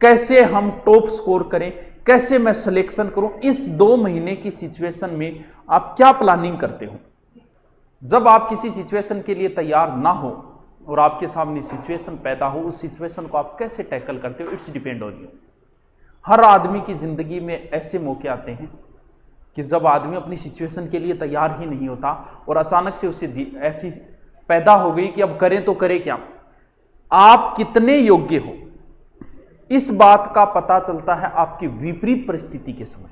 कैसे हम top score करें, कैसे मैं सिलेक्शन करूं, इस 2 महीने की सिचुएशन में आप क्या प्लानिंग करते हो। जब आप किसी सिचुएशन के लिए तैयार ना हो और आपके सामने सिचुएशन पैदा हो, उस सिचुएशन को आप कैसे टैकल करते हो, इट्स डिपेंड ऑन यू। हर आदमी की जिंदगी में ऐसे मौके आते हैं कि जब आदमी अपनी सिचुएशन के लिए तैयार ही नहीं होता और अचानक से उसे ऐसी पैदा हो गई कि अब करें तो करें क्या। आप कितने योग्य हो इस बात का पता चलता है आपकी विपरीत परिस्थिति के समय।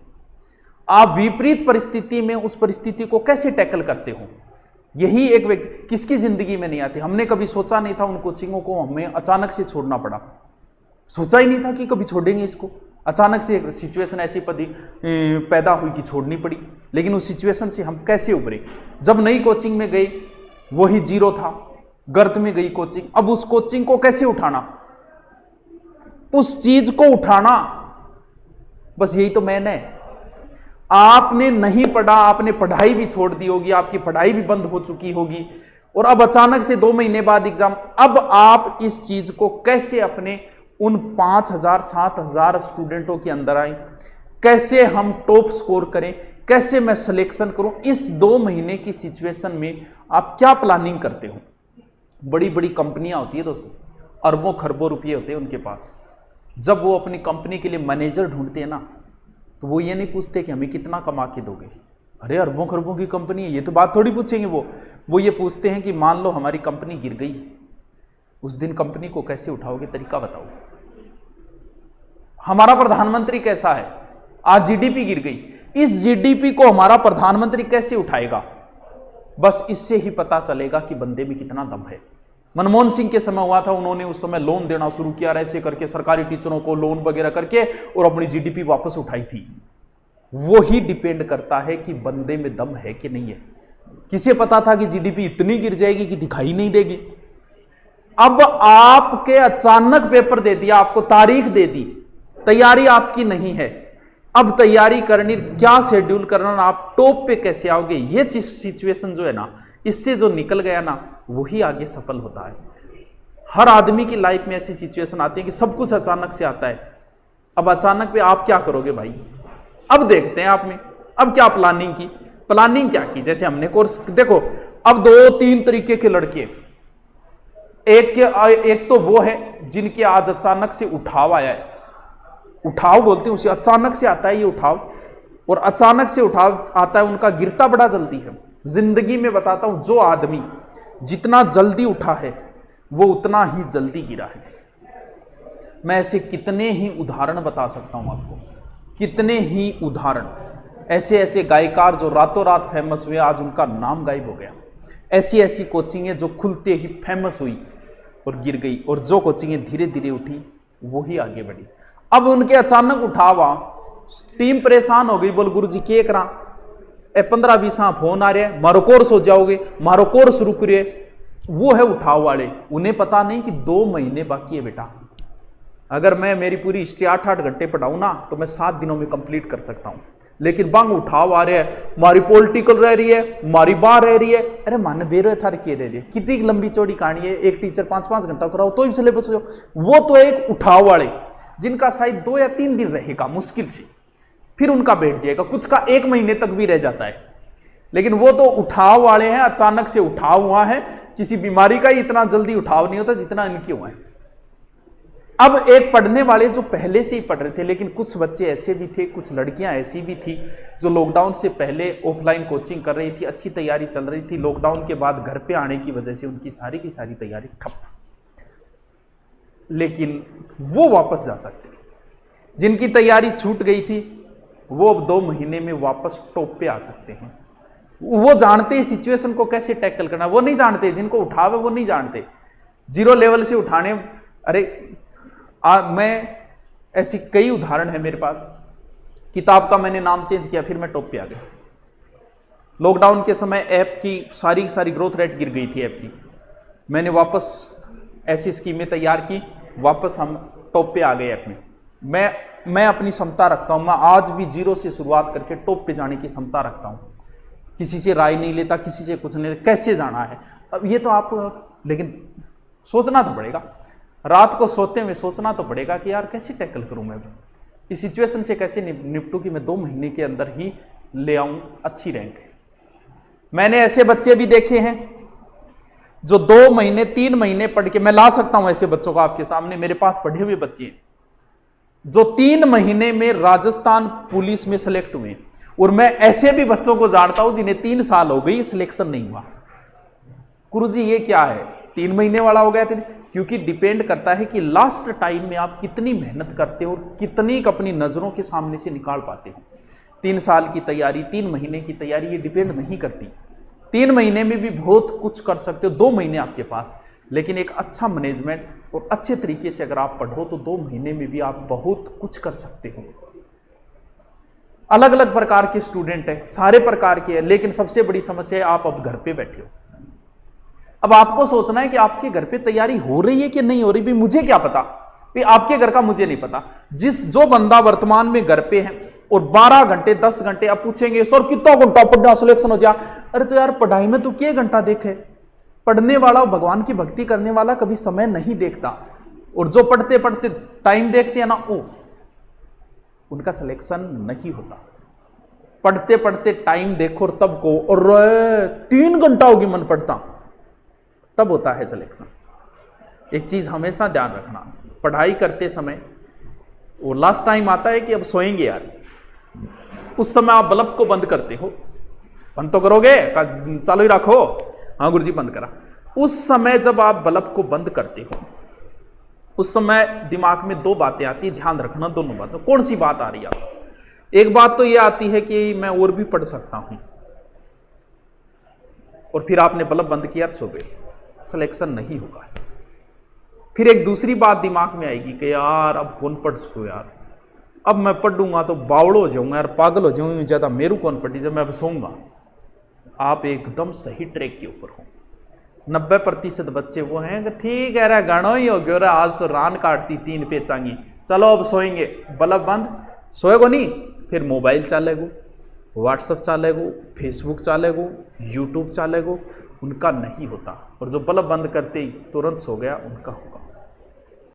आप विपरीत परिस्थिति में उस परिस्थिति को कैसे टैकल करते हो। यही एक व्यक्ति किसकी जिंदगी में नहीं आती। हमने कभी सोचा नहीं था उन कोचिंगों को हमें अचानक से छोड़ना पड़ा, सोचा ही नहीं था कि कभी छोड़ेंगे इसको। अचानक से एक सिचुएशन ऐसी पैदा हुई कि छोड़नी पड़ी, लेकिन उस सिचुएशन से हम कैसे उभरे। जब नई कोचिंग में गए वही जीरो था, गर्त में गई कोचिंग, अब उस कोचिंग को कैसे उठाना, उस चीज को उठाना, बस यही तो मैंने। आपने नहीं पढ़ा, आपने पढ़ाई भी छोड़ दी होगी, आपकी पढ़ाई भी बंद हो चुकी होगी और अब अचानक से 2 महीने बाद एग्जाम। अब आप इस चीज को कैसे अपने उन 5000 7000 स्टूडेंटों के अंदर आए, कैसे हम टॉप स्कोर करें, कैसे मैं सिलेक्शन करूं, इस 2 महीने की सिचुएशन में आप क्या प्लानिंग करते हो। बड़ी बड़ी कंपनियां होती है दोस्तों, अरबों खरबों रुपये होते हैं उनके पास। जब वो अपनी कंपनी के लिए मैनेजर ढूंढते हैं ना, तो वो ये नहीं पूछते कि हमें कितना कमा के दोगे, अरे अरबों खरबों की कंपनी है, ये तो बात थोड़ी पूछेंगे। वो ये पूछते हैं कि मान लो हमारी कंपनी गिर गई, उस दिन कंपनी को कैसे उठाओगे, तरीका बताओ। हमारा प्रधानमंत्री कैसा है, आज जीडीपी गिर गई, इस जीडीपी को हमारा प्रधानमंत्री कैसे उठाएगा। बस इससे ही पता चलेगा कि बंदे में कितना दम है। मनमोहन सिंह के समय हुआ था, उन्होंने उस समय लोन देना शुरू किया, ऐसे करके सरकारी टीचरों को लोन वगैरह करके और अपनी जीडीपी वापस उठाई थी। वो ही डिपेंड करता है कि बंदे में दम है कि नहीं है। किसे पता था कि जीडीपी इतनी गिर जाएगी कि दिखाई नहीं देगी। अब आपके अचानक पेपर दे दिया, आपको तारीख दे दी, तैयारी आपकी नहीं है, अब तैयारी करनी, क्या शेड्यूल करना, आप टॉप पे कैसे आओगे। ये सिचुएशन जो है ना, इससे जो निकल गया ना, वही आगे सफल होता है। हर आदमी की लाइफ में ऐसी सिचुएशन आती है कि सब कुछ अचानक से आता है। अब अचानक पे आप क्या करोगे भाई। अब देखते हैं आप में अब क्या प्लानिंग की, प्लानिंग क्या की। जैसे हमने कोर्स देखो, अब 2-3 तरीके के लड़के, एक तो वो है जिनके आज अचानक से उठाव आया है। उठाव बोलते हैं उसे, अचानक से आता है ये उठाव, और अचानक से उठाव आता है उनका गिरता बड़ा जल्दी है। जिंदगी में बताता हूं, जो आदमी जितना जल्दी उठा है वो उतना ही जल्दी गिरा है। मैं ऐसे कितने ही उदाहरण बता सकता हूं आपको, कितने ही उदाहरण। ऐसे गायकार जो रातों रात फेमस हुए, आज उनका नाम गायब हो गया। ऐसी ऐसी कोचिंगें जो खुलते ही फेमस हुई और गिर गई, और जो कोचिंगें धीरे धीरे उठी वो ही आगे बढ़ी। अब उनके अचानक उठावा, टीम परेशान हो गई, बोल गुरु जी के करा, 15-20 फोन आ रहे, मारो कोर्स हो जाओगे, मारो कोर्स रुक रहे। वो है उठाव वाले, उन्हें पता नहीं कि 2 महीने बाकी है बेटा। अगर मैं मेरी पूरी हिस्ट्री 8-8 घंटे पढ़ाऊं ना, तो मैं 7 दिनों में कंप्लीट कर सकता हूं। लेकिन बांग उठाव आ रहे हैं, मारी पॉलिटिकल रह रही है, मारी बार रह रही है। अरे मन बेरो थार के रह रही है, कितनी लंबी चौड़ी कहानी है। एक टीचर 5-5 घंटा कराओ तो ही सिलेबस हो। वो तो एक उठाव वाले जिनका शायद 2 या 3 दिन रहेगा मुश्किल से, फिर उनका बैठ जाएगा, कुछ का 1 महीने तक भी रह जाता है। लेकिन वो तो उठाव वाले हैं, अचानक से उठाव हुआ है। किसी बीमारी का ही इतना जल्दी उठाव नहीं होता जितना इनके हुआ है। अब एक पढ़ने वाले जो पहले से ही पढ़ रहे थे, लेकिन कुछ बच्चे ऐसे भी थे, कुछ लड़कियां ऐसी भी थी जो लॉकडाउन से पहले ऑफलाइन कोचिंग कर रही थी, अच्छी तैयारी चल रही थी। लॉकडाउन के बाद घर पे आने की वजह से उनकी सारी की सारी तैयारी ठप। लेकिन वो वापस जा सकते। जिनकी तैयारी छूट गई थी वो अब 2 महीने में वापस टॉप पे आ सकते हैं। वो जानते हैं सिचुएशन को कैसे टैकल करना। वो नहीं जानते, जिनको उठावे वो नहीं जानते, जीरो लेवल से उठाने। अरे मैं ऐसी कई उदाहरण है मेरे पास। किताब का मैंने नाम चेंज किया, फिर मैं टॉप पे आ गया। लॉकडाउन के समय ऐप की सारी ग्रोथ रेट गिर गई थी ऐप की। मैंने वापस ऐसी स्कीमें तैयार की, वापस हम टॉप पे आ गए ऐप में। मैं अपनी क्षमता रखता हूं, मैं आज भी जीरो से शुरुआत करके टॉप पे जाने की क्षमता रखता हूं। किसी से राय नहीं लेता, किसी से कुछ नहीं, कैसे जाना है। अब ये तो आप, लेकिन सोचना तो पड़ेगा। रात को सोते हुए सोचना तो पड़ेगा कि यार कैसे टैकल करूं मैं, इस सिचुएशन से कैसे निपटूं कि मैं 2 महीने के अंदर ही ले आऊं अच्छी रैंक। मैंने ऐसे बच्चे भी देखे हैं जो 2 महीने 3 महीने पढ़ के, मैं ला सकता हूं ऐसे बच्चों को आपके सामने, मेरे पास पढ़े हुए बच्चे हैं जो 3 महीने में राजस्थान पुलिस में सिलेक्ट हुए। और मैं ऐसे भी बच्चों को जानता हूं जिन्हें 3 साल हो गई, सिलेक्शन नहीं हुआ। गुरुजी ये क्या है, 3 महीने वाला हो गया थे? क्योंकि डिपेंड करता है कि लास्ट टाइम में आप कितनी मेहनत करते हो और कितनी अपनी नजरों के सामने से निकाल पाते हो। 3 साल की तैयारी, 3 महीने की तैयारी, ये डिपेंड नहीं करती। 3 महीने में भी बहुत कुछ कर सकते हो, 2 महीने आपके पास, लेकिन एक अच्छा मैनेजमेंट और अच्छे तरीके से अगर आप पढ़ो तो 2 महीने में भी आप बहुत कुछ कर सकते हो। अलग अलग प्रकार के स्टूडेंट है, सारे प्रकार के हैं, लेकिन सबसे बड़ी समस्या है आप अब घर पे बैठे हो। अब आपको सोचना है कि आपके घर पे तैयारी हो रही है कि नहीं हो रही, भी मुझे क्या पता, भी आपके घर का मुझे नहीं पता। जो बंदा वर्तमान में घर पे है और 12 घंटे 10 घंटे, आप पूछेंगे सर कितना घंटा पढ़ना सिलेक्शन हो जा, अरे तो यार पढ़ाई में तू क्या घंटा देखे। पढ़ने वाला, भगवान की भक्ति करने वाला कभी समय नहीं देखता, और जो पढ़ते पढ़ते टाइम देखते हैं ना, वो उनका सिलेक्शन नहीं होता। पढ़ते पढ़ते टाइम देखो और तब को, और 3 घंटा होगी मन पढ़ता, तब होता है सिलेक्शन। एक चीज हमेशा ध्यान रखना, पढ़ाई करते समय वो लास्ट टाइम आता है कि अब सोएंगे यार, उस समय आप बल्ब को बंद करते हो, बंद तो करोगे, चालू ही रखो, हाँ गुरुजी बंद करा। उस समय जब आप बल्ब को बंद करते हो, उस समय दिमाग में 2 बातें आती है, ध्यान रखना दोनों बातों। कौन सी बात आ रही है आपको? एक बात तो यह आती है कि मैं और भी पढ़ सकता हूं, और फिर आपने बल्ब बंद किया, सो गए, सिलेक्शन नहीं होगा। फिर एक दूसरी बात दिमाग में आएगी कि यार अब कौन पढ़ सको यार, अब मैं पढ़ूंगा तो बावड़ो हो जाऊंगा यार, पागल हो जाऊंगा, ज्यादा मेरू कौन पढ़ी, जब मैं अब सोऊंगा। आप एकदम सही ट्रैक के ऊपर हो। 90% बच्चे वो हैं कि ठीक है रे, गानो ही हो गया, आज तो रान काटती 3 पेचांगी, चलो अब सोएंगे, बल्ब बंद, सोएगो नहीं, फिर मोबाइल चालेगो, व्हाट्सएप चालेगो, फेसबुक चालेगो, यूट्यूब चालेगो, उनका नहीं होता। और जो बल्ब बंद करते ही तुरंत सो गया, उनका होगा।